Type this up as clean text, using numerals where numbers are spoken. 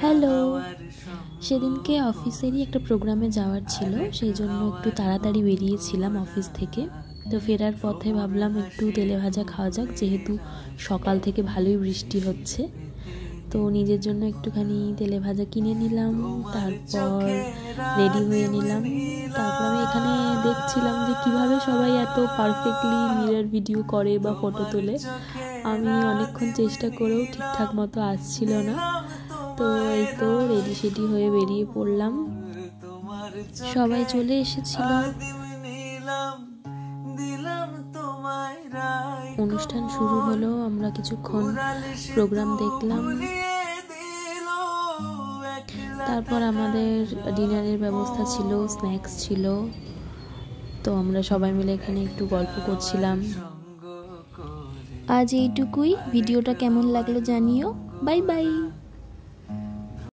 Hello, সেদিনকে অফিসেরই একটা প্রোগ্রামে যাওয়ার ছিল, সেই জন্য একটু তাড়াতাড়ি বেরিয়েছিলাম অফিস থেকে। তো ফেরার পথে ভাবলাম একটু তেলে ভাজা খাওয়া যাক, যেহেতু সকাল থেকে ভালোই বৃষ্টি হচ্ছে। তো নিজের জন্য একটুখানি তেলে ভাজা কিনে নিলাম, তারপর রেডি হয়ে নিলাম। তারপর আমি এখানে দেখছিলাম যে কিভাবে সবাই এত পারফেক্টলি মিরর ভিডিও করে বা ফটো তোলে। আমি অনেকক্ষণ চেষ্টা করেও ঠিকঠাক মতো আসছিল না। তো এই তো রেডি সেডি হয়ে বেরিয়ে পড়লাম, সবাই চলে এসেছিল। অনুষ্ঠান শুরু হলো, আমরা কিছুক্ষণ প্রোগ্রাম দেখলাম। তারপর আমাদের ডিনারের ব্যবস্থা ছিল, স্ন্যাক্স ছিল। তো আমরা সবাই মিলে এখানে একটু গল্প করছিলাম। আজ এইটুকুই। ভিডিওটা কেমন লাগলো জানিও। Bye bye.